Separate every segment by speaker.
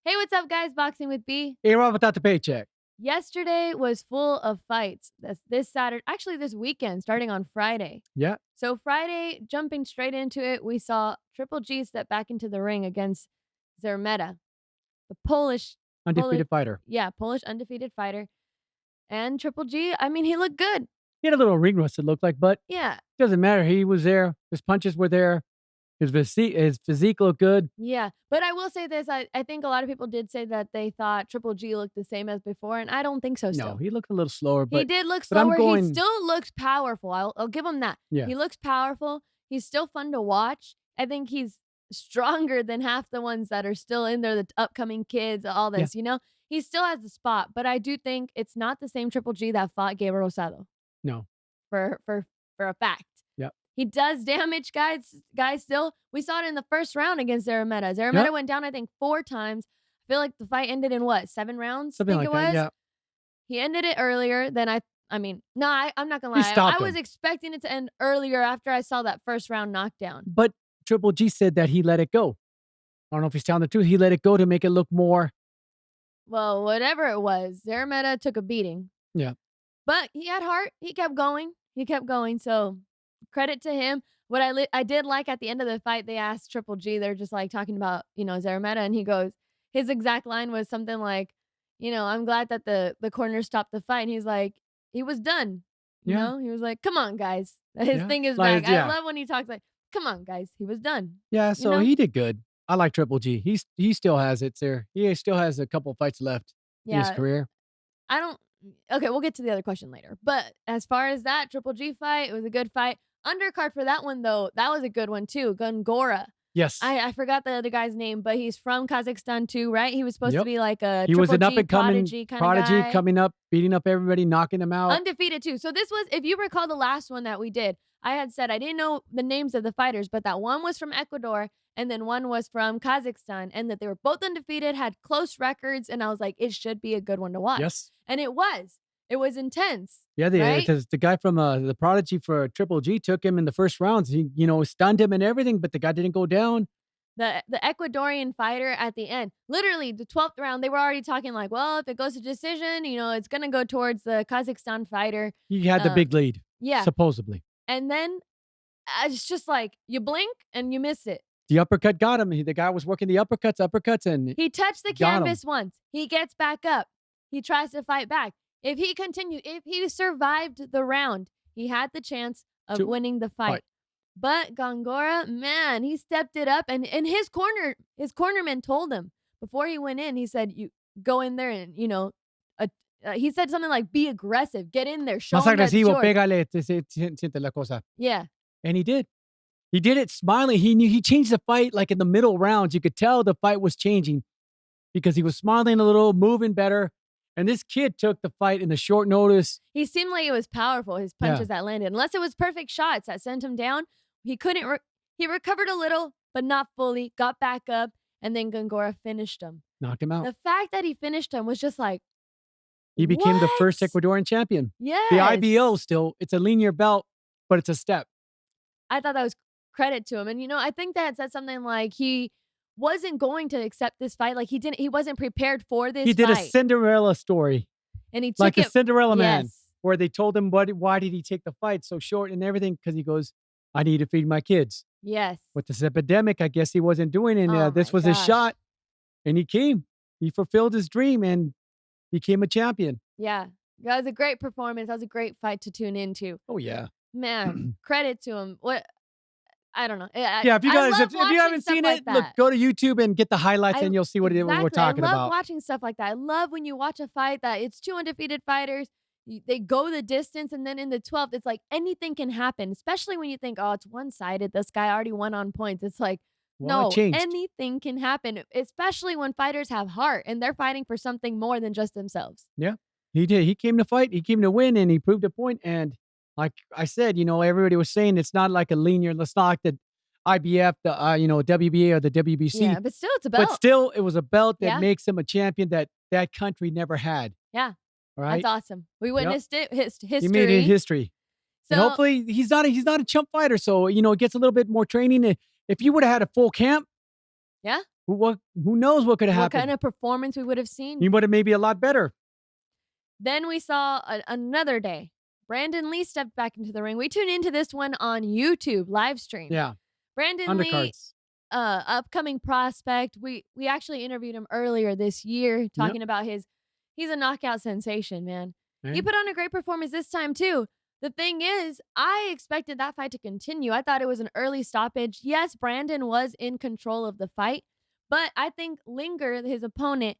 Speaker 1: Hey, what's up, guys? Boxing with B.
Speaker 2: Hey, Rob, without the paycheck.
Speaker 1: Yesterday was full of fights. This Saturday, actually, this weekend, starting on Friday.
Speaker 2: Yeah,
Speaker 1: So, Friday, jumping straight into it, we saw Triple G step back into the ring against Szeremeta, the Polish,
Speaker 2: undefeated fighter.
Speaker 1: yeah, Polish undefeated fighter. And Triple G, I mean, he looked good.
Speaker 2: He had a little ring rust, it looked like, but
Speaker 1: Yeah,
Speaker 2: doesn't matter. He was there. His punches were there. His physique looked good.
Speaker 1: yeah. But I will say this I think a lot of people did say that they thought Triple G looked the same as before, and I don't think so
Speaker 2: No,
Speaker 1: still.
Speaker 2: he looked a little slower,
Speaker 1: He
Speaker 2: but
Speaker 1: did look
Speaker 2: I'm
Speaker 1: slower. He
Speaker 2: going.
Speaker 1: still looks powerful. I'll give him that.
Speaker 2: Yeah,
Speaker 1: He looks powerful. He's still fun to watch. I think he's stronger than half the ones that are still in there, the upcoming kids, all
Speaker 2: yeah,
Speaker 1: this. He still has the spot, but I do think it's not the same Triple G that fought Gabriel Rosado
Speaker 2: no,
Speaker 1: for a fact.
Speaker 2: yep,
Speaker 1: He does damage guys still. We saw it in the first round against Szeremeta.
Speaker 2: yep,
Speaker 1: Szeremeta went down, I think, 4 times. I feel like the fight ended in what, 7 rounds? I
Speaker 2: something
Speaker 1: think
Speaker 2: like
Speaker 1: it
Speaker 2: that.
Speaker 1: was.
Speaker 2: Yeah,
Speaker 1: He ended it earlier than I mean, no, I'm not gonna
Speaker 2: he
Speaker 1: lie. I
Speaker 2: stopped
Speaker 1: was
Speaker 2: him,
Speaker 1: expecting it to end earlier after I saw that first round knockdown.
Speaker 2: but Triple G said that he let it go. I don't know if he's telling the truth. He let it go to make it look more.
Speaker 1: Well, whatever it was, Szeremeta took a beating,
Speaker 2: Yeah,
Speaker 1: but he had heart. He kept going. He kept going. So credit to him. What I did like at the end of the fight, they asked Triple G. They're just like talking about Szeremeta, and he goes, his exact line was something like, I'm glad that the corner stopped the fight. And he's like, he was done.
Speaker 2: yeah,
Speaker 1: He was like, come on, guys. His
Speaker 2: yeah,
Speaker 1: thing is back.
Speaker 2: like
Speaker 1: I
Speaker 2: yeah,
Speaker 1: love when he talks like, come on, guys. He was done.
Speaker 2: yeah.
Speaker 1: You
Speaker 2: So
Speaker 1: know?
Speaker 2: he did good. I like Triple G. He still has it there. He still has a couple fights left in his
Speaker 1: Yeah.
Speaker 2: career.
Speaker 1: I don't. Okay, we'll get to the other question later. But as far as that Triple G fight, it was a good fight. Undercard for that one though, that was a good one too. Gongora.
Speaker 2: Yes.
Speaker 1: I forgot the other guy's name, but he's from Kazakhstan too, right? He was supposed to
Speaker 2: Yep.
Speaker 1: be like a
Speaker 2: He was
Speaker 1: Triple
Speaker 2: an up
Speaker 1: G
Speaker 2: and coming
Speaker 1: prodigy kind of
Speaker 2: prodigy
Speaker 1: guy.
Speaker 2: coming up, beating up everybody, knocking them out.
Speaker 1: Undefeated too. So this was, if you recall the last one that we did, I had said I didn't know the names of the fighters, but that one was from Ecuador and then one was from Kazakhstan, and that they were both undefeated, had close records, and I was like, it should be a good one to watch.
Speaker 2: Yes.
Speaker 1: And it was. It was intense,
Speaker 2: Yeah,
Speaker 1: right?
Speaker 2: the guy from the prodigy for Triple G took him in the first rounds. He, stunned him and everything, but the guy didn't go down.
Speaker 1: The Ecuadorian fighter at the end, literally the 12th round, they were already talking like, well, if it goes to decision, it's gonna go towards the Kazakhstan fighter.
Speaker 2: He had the big lead,
Speaker 1: Yeah.
Speaker 2: supposedly.
Speaker 1: And then it's just like you blink and you miss it.
Speaker 2: The uppercut got him. The guy was working the uppercuts, and
Speaker 1: He touched the
Speaker 2: got him.
Speaker 1: canvas once. He gets back up. He tries to fight back. If he survived the round, he had the chance of
Speaker 2: To
Speaker 1: winning the
Speaker 2: fight.
Speaker 1: fight. But Gongora, man, he stepped it up, and his cornerman told him before he went in. He said, "You go in there and he said something like, "Be aggressive, get in there, show
Speaker 2: Más
Speaker 1: him that it's
Speaker 2: agresivo,
Speaker 1: yours."
Speaker 2: pégale, siente la cosa.
Speaker 1: Yeah,
Speaker 2: And he did. He did it smiling. He knew he changed the fight like in the middle rounds. You could tell the fight was changing because he was smiling a little, moving better. And this kid took the fight in the short notice.
Speaker 1: he seemed like it was powerful. His
Speaker 2: Yeah.
Speaker 1: punches that landed, unless it was perfect shots that sent him down. He couldn't. He recovered a little, but not fully. Got back up, and then Gongora finished him.
Speaker 2: Knocked him out.
Speaker 1: The fact that he finished him was just like,
Speaker 2: He became the first
Speaker 1: what?
Speaker 2: Ecuadorian champion.
Speaker 1: Yes.
Speaker 2: The IBO still, it's a linear belt, but it's a step.
Speaker 1: I thought that was credit to him. And I think that said something like he wasn't going to accept this fight. Like he wasn't prepared for this
Speaker 2: He did a
Speaker 1: fight.
Speaker 2: Cinderella story,
Speaker 1: And he took
Speaker 2: like
Speaker 1: it.
Speaker 2: the Cinderella man,
Speaker 1: Yes.
Speaker 2: where they told him why did he take the fight so short and everything? Because he goes, I need to feed my kids.
Speaker 1: Yes.
Speaker 2: With this epidemic, I guess he wasn't doing it.
Speaker 1: Oh
Speaker 2: This
Speaker 1: my
Speaker 2: was his
Speaker 1: gosh.
Speaker 2: shot. And he came. He fulfilled his dream and became a champion.
Speaker 1: Yeah. That was a great performance. That was a great fight to tune into.
Speaker 2: Oh, yeah.
Speaker 1: Man, credit to him. I don't know.
Speaker 2: Yeah, if you guys, if you haven't seen it, look, go to YouTube and get the highlights and you'll see what we're talking
Speaker 1: I love
Speaker 2: about.
Speaker 1: watching stuff like that. I love when you watch a fight that it's 2 undefeated fighters. They go the distance, and then in the 12th, it's like anything can happen, especially when you think, oh, it's one-sided. This guy already won on points. It's like,
Speaker 2: Well,
Speaker 1: no,
Speaker 2: it changed.
Speaker 1: anything can happen, especially when fighters have heart and they're fighting for something more than just themselves.
Speaker 2: Yeah, he did. He came to fight. He came to win, and he proved a point. And like I said, everybody was saying it's not like a linear. It's not like the IBF, the WBA or the WBC.
Speaker 1: Yeah, but still, it's a belt.
Speaker 2: But still, it was a belt that
Speaker 1: Yeah.
Speaker 2: makes him a champion that country never had.
Speaker 1: Yeah,
Speaker 2: Right?
Speaker 1: that's awesome. We witnessed it. History.
Speaker 2: He made it history.
Speaker 1: So,
Speaker 2: And hopefully he's not a chump fighter. So, it gets a little bit more training. If you would have had a full camp,
Speaker 1: yeah,
Speaker 2: Who knows what could have
Speaker 1: what
Speaker 2: happened?
Speaker 1: kind of performance we would have seen.
Speaker 2: He would have maybe a lot better.
Speaker 1: Then we saw another day. Brandon Lee stepped back into the ring. We tuned into this one on YouTube live stream.
Speaker 2: Yeah,
Speaker 1: Brandon Lee,
Speaker 2: undercards.
Speaker 1: upcoming prospect. We actually interviewed him earlier this year,
Speaker 2: Yep.
Speaker 1: talking about he's a knockout sensation, man. He
Speaker 2: Right?
Speaker 1: put on a great performance this time too. The thing is, I expected that fight to continue. I thought it was an early stoppage. Yes, Brandon was in control of the fight, but I think Linger, his opponent,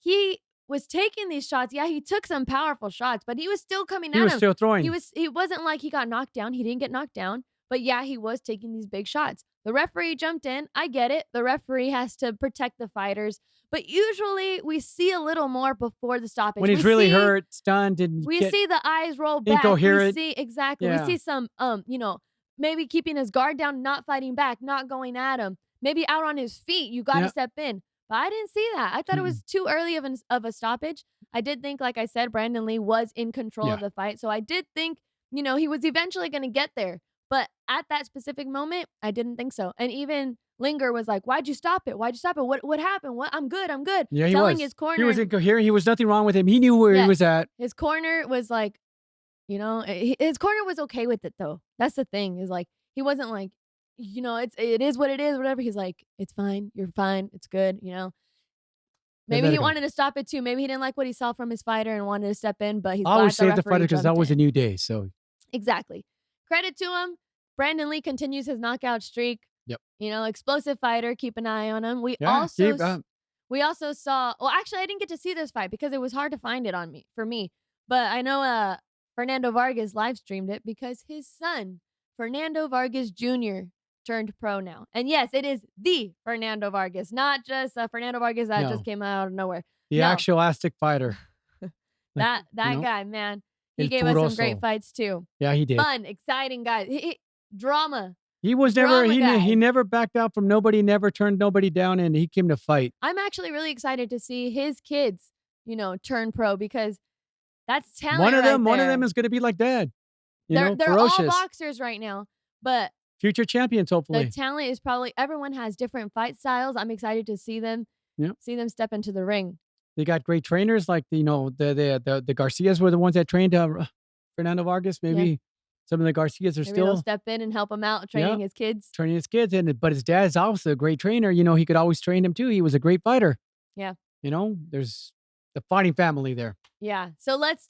Speaker 1: he was taking these shots. Yeah, he took some powerful shots, but he was still coming
Speaker 2: He
Speaker 1: at
Speaker 2: was
Speaker 1: him.
Speaker 2: still throwing.
Speaker 1: He wasn't like he got knocked down. He didn't get knocked down. But yeah, he was taking these big shots. The referee jumped in. I get it. The referee has to protect the fighters. But usually we see a little more before the stoppage.
Speaker 2: When he's really hurt, stunned, and
Speaker 1: We see the eyes roll back.
Speaker 2: incoherent.
Speaker 1: We see exactly. We
Speaker 2: Yeah.
Speaker 1: see some maybe keeping his guard down, not fighting back, not going at him. Maybe out on his feet. You got to
Speaker 2: Yep.
Speaker 1: step in. But I didn't see that. I thought it
Speaker 2: Mm-mm.
Speaker 1: was too early of a stoppage. I did think, like I said, Brandon Lee was in control of
Speaker 2: Yeah.
Speaker 1: the fight. So I did think, he was eventually going to get there. But at that specific moment, I didn't think so. And even Linger was like, "Why'd you stop it? Why'd you stop it? What happened? What? I'm good. I'm good."
Speaker 2: Yeah, he
Speaker 1: Telling
Speaker 2: was.
Speaker 1: his
Speaker 2: He was
Speaker 1: corner,
Speaker 2: incoherent. He was nothing wrong with him. He knew where he
Speaker 1: yes,
Speaker 2: was at.
Speaker 1: his corner was like, his corner was okay with it though. That's the thing, is like he wasn't like, it is what it is, whatever. He's like, "It's fine. You're fine. It's good."
Speaker 2: They
Speaker 1: Maybe
Speaker 2: let
Speaker 1: he
Speaker 2: it go.
Speaker 1: wanted to stop it too. Maybe he didn't like what he saw from his fighter and wanted to step in, but he's
Speaker 2: I
Speaker 1: glad
Speaker 2: always
Speaker 1: the
Speaker 2: save the
Speaker 1: referee
Speaker 2: fighter because that
Speaker 1: jumped
Speaker 2: was a
Speaker 1: in.
Speaker 2: new day. So
Speaker 1: Exactly. Credit to him. Brandon Lee continues his knockout streak.
Speaker 2: yep.
Speaker 1: Explosive fighter. Keep an eye on him.
Speaker 2: Yeah.
Speaker 1: We also saw. Well, actually, I didn't get to see this fight because it was hard to find it for me. But I know Fernando Vargas live streamed it because his son, Fernando Vargas Jr., turned pro now. And yes, it is the Fernando Vargas, not just Fernando Vargas that just
Speaker 2: No.
Speaker 1: came out of nowhere.
Speaker 2: The
Speaker 1: No,
Speaker 2: actual Aztec fighter. Like,
Speaker 1: that guy, man, he
Speaker 2: El
Speaker 1: gave us some great
Speaker 2: Furoso.
Speaker 1: fights too.
Speaker 2: Yeah, he did.
Speaker 1: Fun, exciting guy. Drama.
Speaker 2: He was never
Speaker 1: Drama guy.
Speaker 2: he never backed out from nobody, never turned nobody down, and he came to fight.
Speaker 1: I'm actually really excited to see his kids, turn pro because that's talent.
Speaker 2: One of
Speaker 1: right
Speaker 2: them
Speaker 1: there.
Speaker 2: is gonna be like dad.
Speaker 1: They're
Speaker 2: ferocious.
Speaker 1: all boxers right now, but
Speaker 2: Future champions,
Speaker 1: the
Speaker 2: hopefully.
Speaker 1: talent is probably everyone has different fight styles. I'm excited to see them
Speaker 2: Yep.
Speaker 1: step into the ring.
Speaker 2: They got great trainers like the Garcias were the ones that trained Fernando Vargas. Maybe some of the Garcias are
Speaker 1: Maybe they'll
Speaker 2: still
Speaker 1: step in and help him out training his kids.
Speaker 2: training his kids, but his dad's also a great trainer. He could always train him too. He was a great fighter.
Speaker 1: Yeah.
Speaker 2: There's the fighting family there.
Speaker 1: Yeah. So let's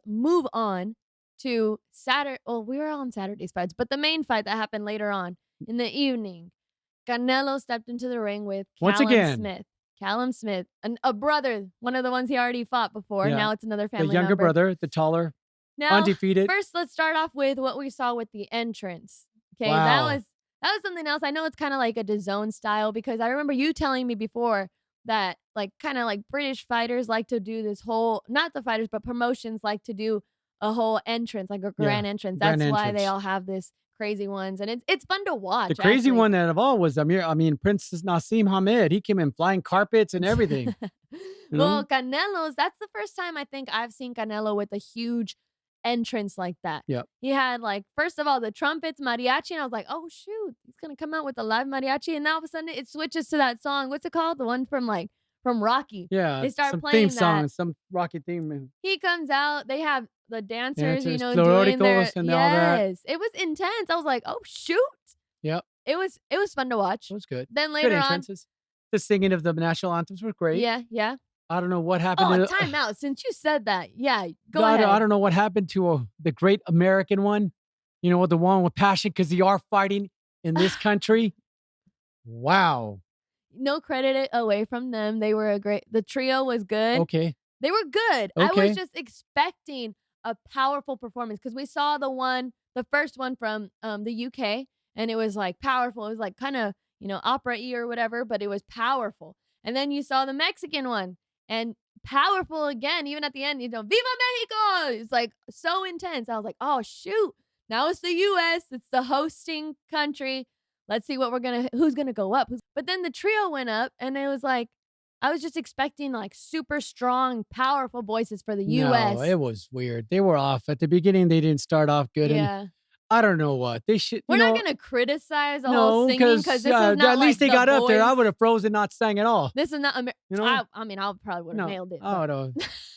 Speaker 1: move on to Saturday. Well, we were on Saturday's fights, but the main fight that happened later on in the evening, Canelo stepped into the ring with
Speaker 2: Once again.
Speaker 1: Callum Smith, a brother, one of the ones he already fought before.
Speaker 2: Yeah.
Speaker 1: Now it's another family
Speaker 2: The younger
Speaker 1: member.
Speaker 2: brother, the taller,
Speaker 1: Now,
Speaker 2: undefeated.
Speaker 1: first, let's start off with what we saw with the entrance. Okay,
Speaker 2: Wow.
Speaker 1: that was something else. I know it's kind of like a DAZN style because I remember you telling me before that kind of like British fighters like to do this whole, not the fighters, but promotions like to do a whole entrance, like a grand entrance. That's
Speaker 2: grand
Speaker 1: why
Speaker 2: entrance.
Speaker 1: they all have this crazy ones, and it's fun to watch.
Speaker 2: The crazy
Speaker 1: actually.
Speaker 2: one that of all was Prince Nassim Hamed. He came in flying carpets and everything.
Speaker 1: Well, Canelo's, that's the first time I think I've seen Canelo with a huge entrance like that.
Speaker 2: Yep.
Speaker 1: He had first of all the trumpets, mariachi, and I was like, "Oh shoot, he's gonna come out with a live mariachi." And now all of a sudden it switches to that song. What's it called? The one from Rocky.
Speaker 2: Yeah,
Speaker 1: They start
Speaker 2: some
Speaker 1: playing
Speaker 2: theme song,
Speaker 1: that.
Speaker 2: some Rocky theme.
Speaker 1: He comes out. They have the dancers,
Speaker 2: Dancers,
Speaker 1: doing their
Speaker 2: Floricos and all that.
Speaker 1: yes. It was intense. I was like, "Oh shoot."
Speaker 2: Yep,
Speaker 1: It was fun to watch.
Speaker 2: it was good.
Speaker 1: Then
Speaker 2: Good
Speaker 1: later on,
Speaker 2: entrances. The singing of the national anthems was great.
Speaker 1: yeah.
Speaker 2: I don't know what happened
Speaker 1: Oh,
Speaker 2: to
Speaker 1: time out. Since you said that, yeah, go
Speaker 2: I
Speaker 1: ahead.
Speaker 2: don't know what happened to the great American one. The one with passion because they are fighting in this country. Wow.
Speaker 1: No credit away from them. They were the trio was good.
Speaker 2: Okay.
Speaker 1: They were good. I
Speaker 2: Okay.
Speaker 1: was just expecting a powerful performance because we saw the first one from the UK, and it was powerful. It was kind of, opera-y or whatever, but it was powerful. And then you saw the Mexican one and powerful again, even at the end, Viva Mexico! It's so intense. I was like, oh shoot. Now it's the US. It's the hosting country. Let's see who's gonna go up. But then the trio went up, and it was I was just expecting super strong, powerful voices for the US.
Speaker 2: No, it was weird. They were off at the beginning. They didn't start off good. And
Speaker 1: Yeah.
Speaker 2: I don't know what. They should,
Speaker 1: We're not gonna criticize the whole
Speaker 2: no,
Speaker 1: singing because
Speaker 2: because
Speaker 1: this is not
Speaker 2: at
Speaker 1: like
Speaker 2: least they
Speaker 1: The
Speaker 2: got up there. I
Speaker 1: Voice.
Speaker 2: would have frozen, not sang at all.
Speaker 1: This is not
Speaker 2: You know?
Speaker 1: I mean, I probably would have
Speaker 2: No,
Speaker 1: nailed it,
Speaker 2: I
Speaker 1: but
Speaker 2: would have.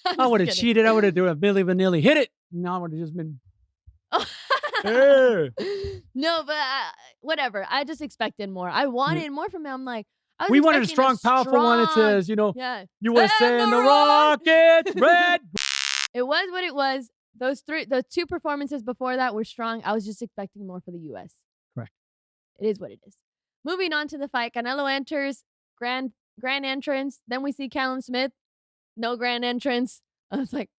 Speaker 1: I'm
Speaker 2: I
Speaker 1: just
Speaker 2: would have
Speaker 1: kidding.
Speaker 2: cheated. I would have done a Milli Vanilli. Hit it. No, I would have just been. "Hey."
Speaker 1: No, but whatever. I just expected more. I
Speaker 2: Yeah.
Speaker 1: wanted more from him. I'm like, I was
Speaker 2: We wanted a
Speaker 1: expecting
Speaker 2: strong, powerful one that
Speaker 1: strong-
Speaker 2: says,
Speaker 1: yeah.
Speaker 2: USA and the
Speaker 1: Rock.
Speaker 2: Rockets, red.
Speaker 1: It was what it was. The two performances before that were strong. I was just expecting more for the US.
Speaker 2: Correct.
Speaker 1: It is what it is. Moving on to the fight, Canelo enters, grand entrance. Then we see Callum Smith, no grand entrance. I was like,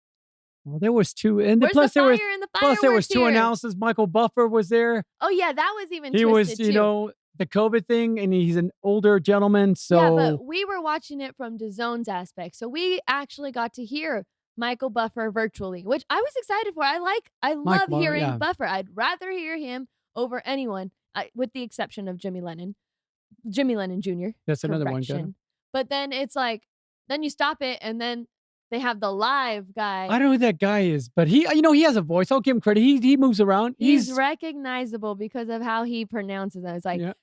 Speaker 2: Well, there was two, and
Speaker 1: where's
Speaker 2: plus
Speaker 1: the
Speaker 2: there was
Speaker 1: fire and the
Speaker 2: plus there was
Speaker 1: fireworks
Speaker 2: two
Speaker 1: here?
Speaker 2: announcers. Michael Buffer was there.
Speaker 1: Oh yeah, that was even
Speaker 2: He
Speaker 1: twisted
Speaker 2: was,
Speaker 1: too.
Speaker 2: the COVID thing, and he's an older gentleman. So
Speaker 1: Yeah, but we were watching it from DAZN's aspect, so we actually got to hear Michael Buffer virtually, which I was excited for. I love
Speaker 2: Buffer,
Speaker 1: hearing
Speaker 2: yeah.
Speaker 1: Buffer. I'd rather hear him over anyone, with the exception of Jimmy Lennon Jr.
Speaker 2: that's another one.
Speaker 1: Correction. But then it's like, then you stop it, and then they have the live guy.
Speaker 2: I don't know who that guy is, but he has a voice. I'll give him credit. He moves around.
Speaker 1: He's recognizable because of how he pronounces it. It's like
Speaker 2: Yeah.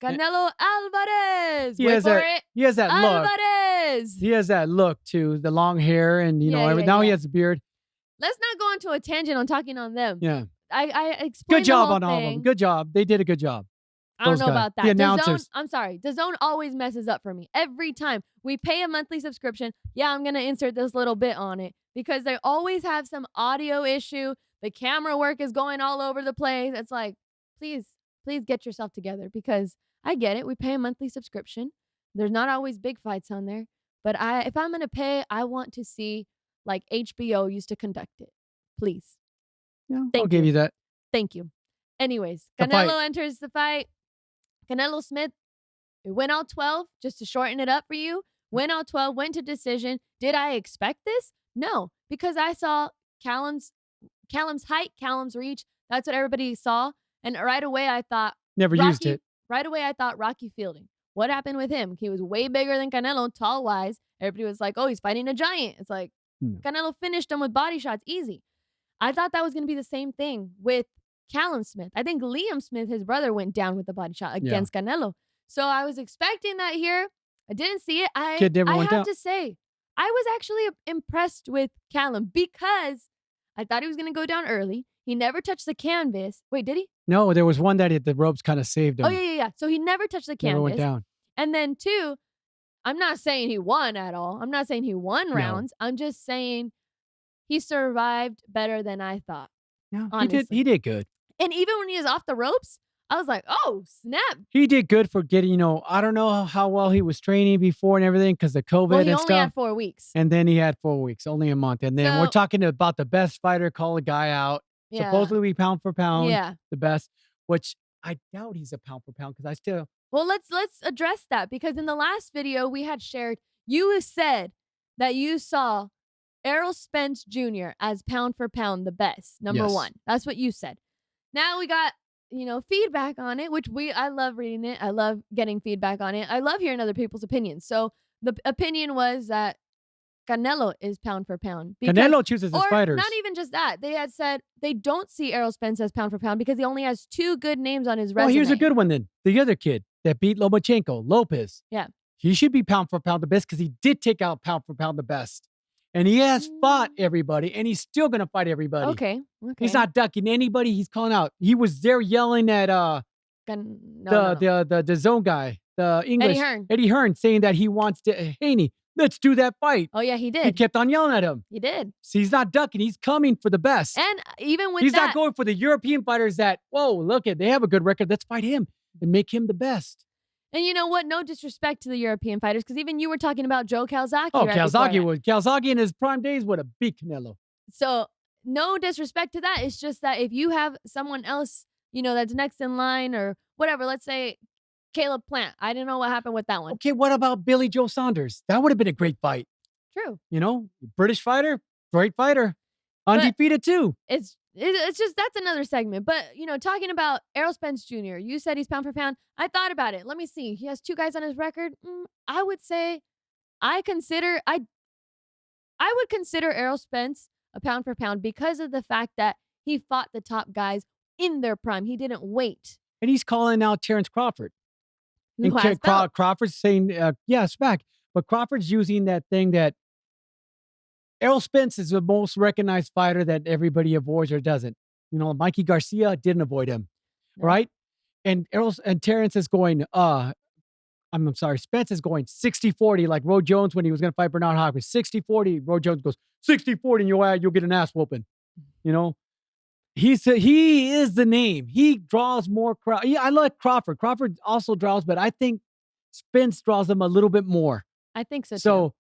Speaker 1: Canelo Alvarez.
Speaker 2: He
Speaker 1: Wait
Speaker 2: has
Speaker 1: for
Speaker 2: that-
Speaker 1: it.
Speaker 2: he has that look.
Speaker 1: Alvarez.
Speaker 2: He has that look too, the long hair, and
Speaker 1: Yeah,
Speaker 2: now he
Speaker 1: yeah.
Speaker 2: has a beard.
Speaker 1: Let's not go into a tangent on talking on them.
Speaker 2: Yeah,
Speaker 1: I explained
Speaker 2: good
Speaker 1: the
Speaker 2: job
Speaker 1: whole
Speaker 2: on all of them.
Speaker 1: thing.
Speaker 2: Good job. They did a good job.
Speaker 1: I don't
Speaker 2: those
Speaker 1: know
Speaker 2: guys.
Speaker 1: about that.
Speaker 2: The
Speaker 1: DAZN,
Speaker 2: announcers.
Speaker 1: I'm sorry. DAZN always messes up for me. Every time. We pay a monthly subscription. Yeah, I'm going to insert this little bit on it because they always have some audio issue. The camera work is going all over the place. It's like, please get yourself together because I get it. We pay a monthly subscription. There's not always big fights on there. But if I'm going to pay, I want to see like HBO used to conduct it. Please.
Speaker 2: Yeah, I'll
Speaker 1: Thank
Speaker 2: give
Speaker 1: you.
Speaker 2: you that.
Speaker 1: Thank you. Anyways,
Speaker 2: The
Speaker 1: Canelo
Speaker 2: fight.
Speaker 1: enters the fight. Canelo Smith, it went all 12, just to shorten it up for you. Went all 12, went to decision. Did I expect this? No, because I saw Callum's height, Callum's reach. That's what everybody saw. And right away I thought
Speaker 2: Never used it.
Speaker 1: Right away I thought Rocky Fielding. What happened with him? He was way bigger than Canelo, tall-wise. Everybody was like, oh, he's fighting a giant. It's like,
Speaker 2: No.
Speaker 1: Canelo finished him with body shots, easy. I thought that was going to be the same thing with Callum Smith. I think Liam Smith, his brother, went down with a body shot against Canelo. So I was expecting that here. I didn't see it.
Speaker 2: Kid never
Speaker 1: I
Speaker 2: went
Speaker 1: have
Speaker 2: down.
Speaker 1: to say, I was actually impressed with Callum because I thought he was going to go down early. He never touched the canvas. Wait, did he?
Speaker 2: No, there was one that the ropes kind of saved him.
Speaker 1: Oh, yeah. So he never touched the
Speaker 2: Never went
Speaker 1: canvas.
Speaker 2: down.
Speaker 1: And then two, I'm not saying he won at all. I'm not saying he won rounds. I'm just saying he survived better than I thought.
Speaker 2: Yeah,
Speaker 1: honestly.
Speaker 2: he did good.
Speaker 1: And even when he was off the ropes, I was like, oh, snap.
Speaker 2: He did good for getting, I don't know how well he was training before and everything because of COVID
Speaker 1: Well, he
Speaker 2: and
Speaker 1: only
Speaker 2: stuff.
Speaker 1: had 4 weeks.
Speaker 2: And then he had 4 weeks, only a month. And then we're
Speaker 1: So-
Speaker 2: talking about the best fighter, call a guy out.
Speaker 1: Yeah.
Speaker 2: Supposedly pound for pound,
Speaker 1: Yeah.
Speaker 2: the best, which I doubt he's a pound for pound because I still.
Speaker 1: Well, let's address that because in the last video we had shared, you said that you saw Errol Spence Jr. as pound for pound the best, number
Speaker 2: Yes.
Speaker 1: 1. That's what you said. Now we got, feedback on it, which I love reading it. I love getting feedback on it. I love hearing other people's opinions. So the opinion was that Canelo is pound for pound.
Speaker 2: Canelo chooses his
Speaker 1: or
Speaker 2: fighters.
Speaker 1: not even just that. They had said they don't see Errol Spence as pound for pound because he only has 2 good names on his resume.
Speaker 2: Well, here's a good one then. The other kid that beat Lomachenko, Lopez.
Speaker 1: Yeah.
Speaker 2: He should be pound for pound the best because he did take out pound for pound the best. And he has fought everybody, and he's still going to fight everybody.
Speaker 1: Okay.
Speaker 2: He's not ducking anybody. He's calling out. He was there yelling at the zone guy, the English
Speaker 1: Eddie Hearn.
Speaker 2: saying that he wants to Haney. Let's do that fight.
Speaker 1: Oh yeah, he
Speaker 2: He
Speaker 1: did.
Speaker 2: kept on yelling at him.
Speaker 1: He did.
Speaker 2: So he's not ducking. He's coming for the best.
Speaker 1: And even with
Speaker 2: He's
Speaker 1: that,
Speaker 2: not going for the European fighters that, whoa, look at, they have a good record. Let's fight him and make him the best.
Speaker 1: and you know what? No disrespect to the European fighters, because even you were talking about Joe Calzaghe.
Speaker 2: Oh,
Speaker 1: right before that.
Speaker 2: Calzaghe in his prime days would have beat Canelo.
Speaker 1: So no disrespect to that. It's just that if you have someone else, that's next in line or whatever, let's say Caleb Plant. I didn't know what happened with that one.
Speaker 2: Okay, what about Billy Joe Saunders? That would have been a great fight.
Speaker 1: True.
Speaker 2: British fighter, great fighter, undefeated too.
Speaker 1: It's just, that's another segment. But, talking about Errol Spence Jr., you said he's pound for pound. I thought about it. Let me see. He has 2 guys on his record. I would say I would consider Errol Spence a pound for pound because of the fact that he fought the top guys in their prime. He didn't wait.
Speaker 2: And he's calling out Terrence Crawford.
Speaker 1: Who
Speaker 2: And
Speaker 1: has belt.
Speaker 2: Crawford's saying, yeah, it's back. But Crawford's using that thing that Errol Spence is the most recognized fighter that everybody avoids or doesn't. You know, Mikey Garcia didn't avoid him,
Speaker 1: No.
Speaker 2: right? And Terrence is going, I'm sorry, Spence is going 60-40 like Roe Jones when he was going to fight Bernard Hopkins. 60-40, Roe Jones goes 60-40 and you'll get an ass whooping. You know, he is the name. He draws more crowd. Yeah, I like Crawford. Crawford also draws, but I think Spence draws them a little bit more.
Speaker 1: I think so too.
Speaker 2: So,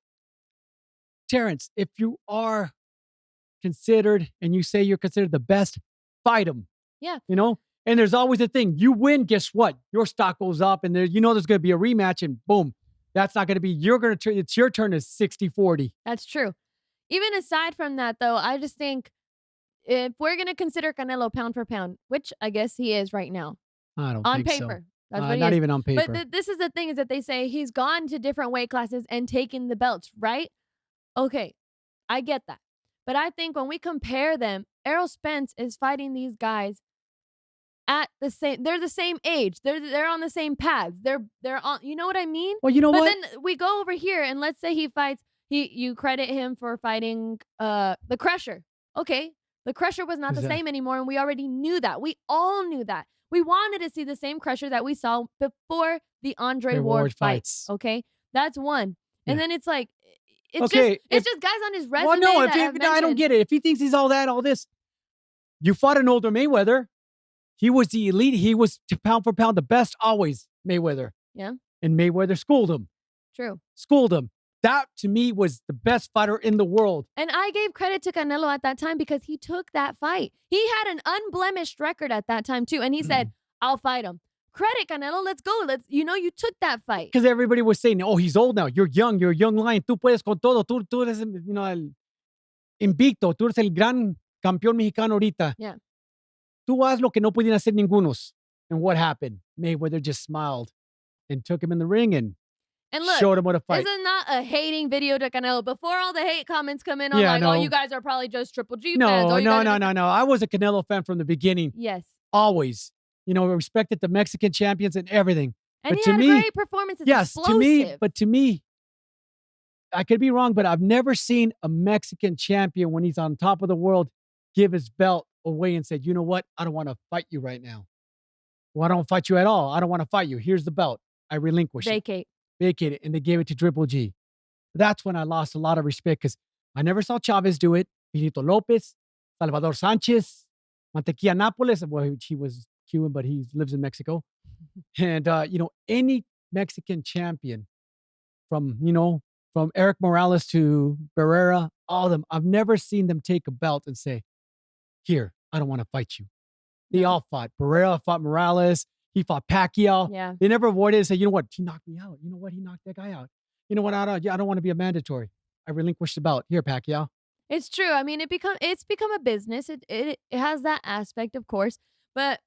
Speaker 2: Terrence, if you are considered and you say you're considered the best, fight him.
Speaker 1: Yeah.
Speaker 2: You know? And there's always a thing. You win, guess what? Your stock goes up and there's going to be a rematch and boom. That's not going to be, it's your turn is 60-40.
Speaker 1: That's true. Even aside from that, though, I just think if we're going to consider Canelo pound for pound, which I guess he is right now.
Speaker 2: I don't
Speaker 1: on
Speaker 2: think
Speaker 1: paper.
Speaker 2: so.
Speaker 1: That's what he
Speaker 2: not
Speaker 1: is.
Speaker 2: even on paper.
Speaker 1: But this is the thing is that they say he's gone to different weight classes and taken the belts, right? Okay, I get that. But I think when we compare them, Errol Spence is fighting these guys at the same, they're the same age. They're on the same paths. They're on, you know what I mean?
Speaker 2: Well, you know
Speaker 1: but
Speaker 2: what?
Speaker 1: Then we go over here and let's say he fights, you credit him for fighting the Crusher. Okay, the Crusher was not the same anymore and we already knew that. We all knew that. We wanted to see the same Crusher that we saw before the Andre Ward fights. Okay, that's one. And then it's like, it's just guys on his resume.
Speaker 2: Well, no,
Speaker 1: I
Speaker 2: don't get it. If he thinks he's all this, you fought an older Mayweather. He was the elite. He was pound for pound the best always, Mayweather.
Speaker 1: Yeah.
Speaker 2: And Mayweather schooled him.
Speaker 1: True.
Speaker 2: Schooled him. That, to me, was the best fighter in the world.
Speaker 1: And I gave credit to Canelo at that time because he took that fight. He had an unblemished record at that time, too. And he said, I'll fight him. Credit, Canelo. Let's go. You took that fight.
Speaker 2: Because everybody was saying, oh, he's old now. You're young. You're a young lion. Tú puedes con todo. Tú eres, el invicto. Tú eres el gran campeón mexicano ahorita.
Speaker 1: Yeah.
Speaker 2: Tú haz lo que no pudieran hacer ningunos. And what happened? Mayweather just smiled and took him in the ring and
Speaker 1: look,
Speaker 2: showed him what a fight.
Speaker 1: This is not a hating video to Canelo. Before all the hate comments come in, oh, you guys are probably just Triple G fans.
Speaker 2: No. I was a Canelo fan from the beginning.
Speaker 1: Yes.
Speaker 2: Always. Respected the Mexican champions and everything.
Speaker 1: And he had great performances.
Speaker 2: Yes,
Speaker 1: explosive.
Speaker 2: to me, I could be wrong, but I've never seen a Mexican champion when he's on top of the world give his belt away and said, you know what? I don't want to fight you right now. Well, I don't fight you at all. I don't want to fight you. Here's the belt. I relinquish it. Vacate it. And they gave it to Triple G. That's when I lost a lot of respect because I never saw Chavez do it. Benito Lopez, Salvador Sanchez, Mantequilla Nápoles. Well, he was Cuban, but he lives in Mexico. And, any Mexican champion from Eric Morales to Barrera, all of them, I've never seen them take a belt and say, here, I don't want to fight you. They all fought. Barrera fought Morales. He fought Pacquiao.
Speaker 1: Yeah.
Speaker 2: They never avoided and said, you know what? He knocked me out. You know what? He knocked that guy out. You know what? I don't want to be a mandatory. I relinquished the belt. Here, Pacquiao.
Speaker 1: It's true. I mean, it's become a business. It has that aspect, of course, but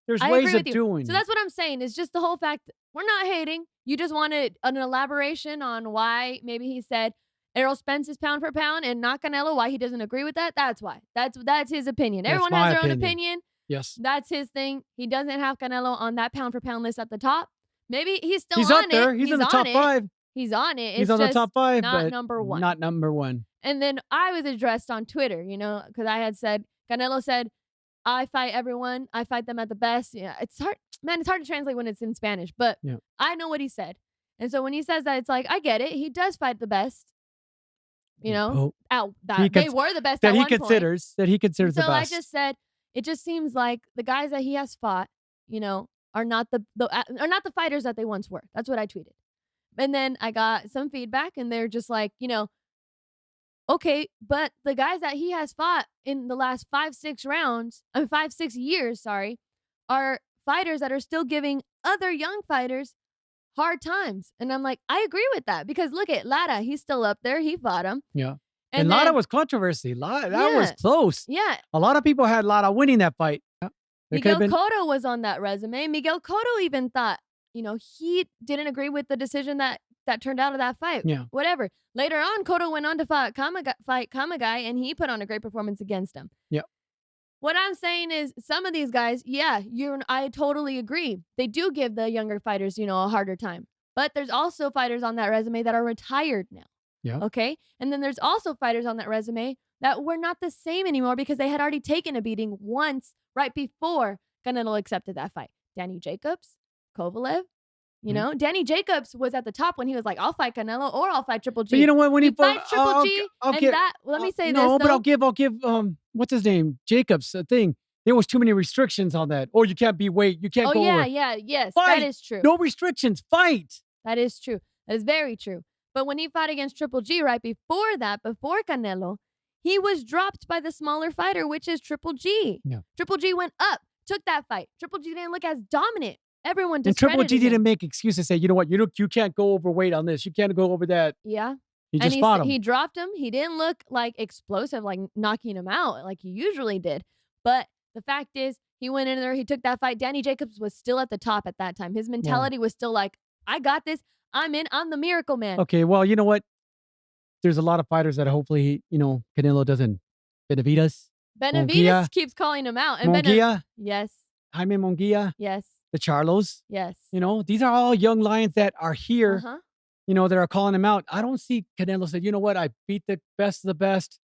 Speaker 2: there's
Speaker 1: I
Speaker 2: ways
Speaker 1: agree
Speaker 2: of
Speaker 1: with you.
Speaker 2: doing.
Speaker 1: So that's what I'm saying. Is just the whole fact we're not hating. You just wanted an elaboration on why maybe he said Errol Spence is pound for pound and not Canelo. Why he doesn't agree with that? That's why. That's his opinion. Everyone has their own opinion.
Speaker 2: Yes.
Speaker 1: That's his thing. He doesn't have Canelo on that pound for pound list at the top. Maybe he's still
Speaker 2: he's
Speaker 1: on
Speaker 2: up there.
Speaker 1: it.
Speaker 2: He's in the top 5.
Speaker 1: He's on it.
Speaker 2: He's on the top 5,
Speaker 1: not
Speaker 2: but
Speaker 1: number 1.
Speaker 2: Not number 1.
Speaker 1: And then I was addressed on Twitter, because I had said, Canelo said, I fight everyone. I fight them at the best. Yeah, it's hard. Man, it's hard to translate when it's in Spanish, but I know what he said. And so when he says that, it's like, I get it. He does fight the best. They were the best at one point.
Speaker 2: That he considers the best.
Speaker 1: So I just said, it just seems like the guys that he has fought, are not the fighters that they once were. That's what I tweeted. And then I got some feedback and they're just like, okay, but the guys that he has fought in the last 5-6 years, are fighters that are still giving other young fighters hard times. And I'm like, I agree with that because look at Lara. He's still up there. He fought him.
Speaker 2: Yeah. And Lara was controversy. That was close.
Speaker 1: Yeah.
Speaker 2: A lot of people had Lara winning that fight.
Speaker 1: Miguel Cotto was on that resume. Miguel Cotto even thought, he didn't agree with the decision that turned out of that fight.
Speaker 2: Yeah.
Speaker 1: Whatever. Later on, Cotto went on to fight Kamagai, and he put on a great performance against him.
Speaker 2: Yeah.
Speaker 1: What I'm saying is some of these guys, yeah, I totally agree. They do give the younger fighters, a harder time. But there's also fighters on that resume that are retired now.
Speaker 2: Yeah.
Speaker 1: Okay? And then there's also fighters on that resume that were not the same anymore because they had already taken a beating once right before Canelo accepted that fight. Danny Jacobs, Kovalev,
Speaker 2: Yeah.
Speaker 1: Danny Jacobs was at the top when he was like, "I'll fight Canelo or I'll fight Triple
Speaker 2: But you
Speaker 1: G."
Speaker 2: know what? When
Speaker 1: He
Speaker 2: he fought,
Speaker 1: fights Triple G,
Speaker 2: I'll
Speaker 1: and
Speaker 2: give.
Speaker 1: that let me say this
Speaker 2: No, but
Speaker 1: though.
Speaker 2: I'll give. What's his name? Jacobs. A thing. There was too many restrictions on that. Oh, you can't be weight. You can't
Speaker 1: Oh
Speaker 2: go
Speaker 1: yeah,
Speaker 2: over.
Speaker 1: yeah, yes, that
Speaker 2: Fight.
Speaker 1: is true.
Speaker 2: No restrictions. Fight.
Speaker 1: That is true. That is very true. But when he fought against Triple G right before that, before Canelo, he was dropped by the smaller fighter, which is Triple G.
Speaker 2: Yeah.
Speaker 1: Triple G went up, took that fight. Triple G didn't look as dominant. Everyone
Speaker 2: And Triple G
Speaker 1: discredited him.
Speaker 2: didn't make excuses. Say, you know what? You can't go overweight on this. You can't go over that.
Speaker 1: Yeah.
Speaker 2: He
Speaker 1: And
Speaker 2: just fought him.
Speaker 1: he dropped him. He didn't look like explosive, like knocking him out like he usually did. But the fact is, he went in there, he took that fight. Danny Jacobs was still at the top at that time. His mentality was still like, I got this. I'm in. I'm the miracle man.
Speaker 2: Okay, well, you know what? There's a lot of fighters that hopefully, Canelo doesn't Benavides,
Speaker 1: Benavides
Speaker 2: Munguia,
Speaker 1: keep calling him out. And
Speaker 2: Munguia,
Speaker 1: yes,
Speaker 2: Jaime Munguia,
Speaker 1: yes,
Speaker 2: the Charlos.
Speaker 1: yes.
Speaker 2: These are all young lions that are here,
Speaker 1: Uh-huh.
Speaker 2: that are calling him out. I don't see Canelo said, you know what? I beat the best of the best.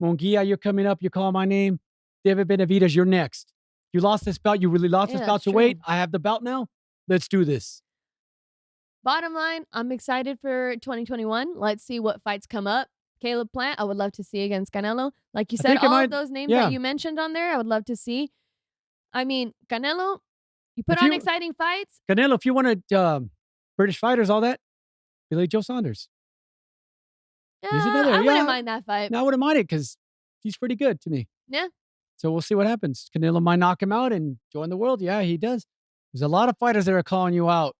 Speaker 2: Munguia, you're coming up. You're calling my name. David Benavides, you're next. You lost this belt. You really lost
Speaker 1: Yeah,
Speaker 2: this belt
Speaker 1: that's
Speaker 2: to weight.
Speaker 1: true.
Speaker 2: I have the belt now. Let's do this.
Speaker 1: Bottom line, I'm excited for 2021. Let's see what fights come up. Caleb Plant, I would love to see against Canelo. Like you
Speaker 2: I
Speaker 1: said,
Speaker 2: think it
Speaker 1: all of
Speaker 2: might,
Speaker 1: those names
Speaker 2: yeah.
Speaker 1: that you mentioned on there, I would love to see. I mean, Canelo, you put
Speaker 2: If
Speaker 1: on
Speaker 2: you,
Speaker 1: exciting fights.
Speaker 2: Canelo, if you wanted British fighters, all that, Billy Joe Saunders.
Speaker 1: Yeah,
Speaker 2: He's another.
Speaker 1: I
Speaker 2: Yeah,
Speaker 1: wouldn't mind that fight.
Speaker 2: no, I wouldn't mind it because he's pretty good to me.
Speaker 1: Yeah,
Speaker 2: So we'll see what happens. Canelo might knock him out and join the world. Yeah, he does. There's a lot of fighters that are calling you out.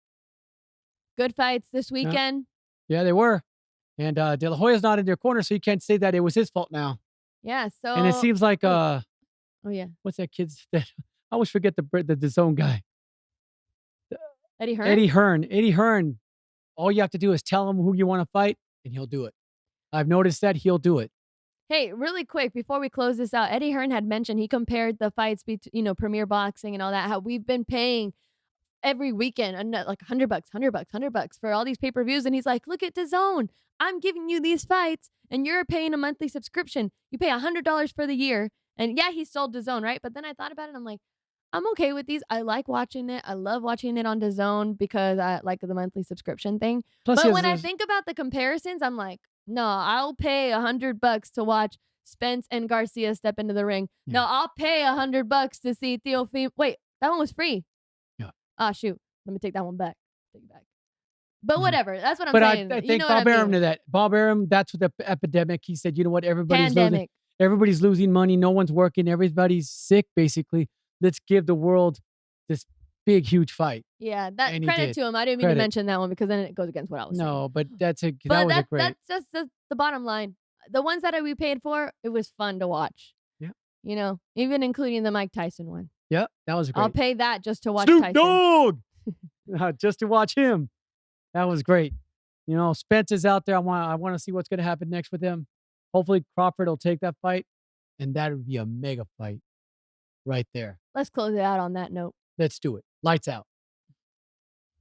Speaker 1: good fights this
Speaker 2: Yeah,
Speaker 1: weekend.
Speaker 2: yeah, they were. And De La Hoya's not in their corner, so you can't say that it was his fault now.
Speaker 1: Yeah,
Speaker 2: And it
Speaker 1: so
Speaker 2: seems like
Speaker 1: oh yeah,
Speaker 2: what's that kid's that I always forget the zone guy.
Speaker 1: Eddie Hearn.
Speaker 2: Eddie Hearn. Eddie Hearn. All you have to do is tell him who you want to fight, and he'll do it. I've noticed that he'll do it.
Speaker 1: Hey, really quick before we close this out, Eddie Hearn had mentioned he compared the fights between Premier Boxing and all that. How we've been paying every weekend like $100, $100 for all these pay-per-views, and he's like, "Look at DAZN. I'm giving you these fights, and you're paying a monthly subscription. You pay $100 for the year." And yeah, he sold DAZN, right? But then I thought about it, and I'm like, I'm okay with these. I like watching it. I love watching it on DAZN because I like the monthly subscription thing.
Speaker 2: Plus,
Speaker 1: But when I think about the comparisons, I'm like, no, I'll pay $100 to watch Spence and Garcia step into the ring.
Speaker 2: yeah,
Speaker 1: No, I'll pay $100 to see Teofimo. Wait, that one was free.
Speaker 2: yeah.
Speaker 1: Ah, shoot. Let me take that one back. Take it back. But
Speaker 2: Mhm.
Speaker 1: whatever. That's what I'm
Speaker 2: But
Speaker 1: saying.
Speaker 2: I
Speaker 1: You
Speaker 2: think
Speaker 1: know
Speaker 2: Bob
Speaker 1: what I
Speaker 2: Arum
Speaker 1: mean?
Speaker 2: to that. Bob Arum, that's what the epidemic. He said, you know what?
Speaker 1: Pandemic.
Speaker 2: Everybody's losing money. No one's working. Everybody's sick, basically. Let's give the world this big, huge fight.
Speaker 1: Yeah, that
Speaker 2: And he
Speaker 1: credit
Speaker 2: did.
Speaker 1: to him. I didn't mean to
Speaker 2: Credit.
Speaker 1: mention that one because then it goes against what I was saying.
Speaker 2: No, but that
Speaker 1: But
Speaker 2: was a great.
Speaker 1: that's just the bottom line. The ones that we paid for, it was fun to watch.
Speaker 2: Yeah.
Speaker 1: Even including the Mike Tyson one.
Speaker 2: Yeah, that was great.
Speaker 1: I'll pay that just to watch
Speaker 2: Snoop
Speaker 1: Tyson.
Speaker 2: Dogg! Just to watch him. That was great. Spence is out there. I want to see what's going to happen next with him. Hopefully Crawford will take that fight, and that would be a mega fight right there.
Speaker 1: Let's close it out on that note.
Speaker 2: Let's do it. Lights out.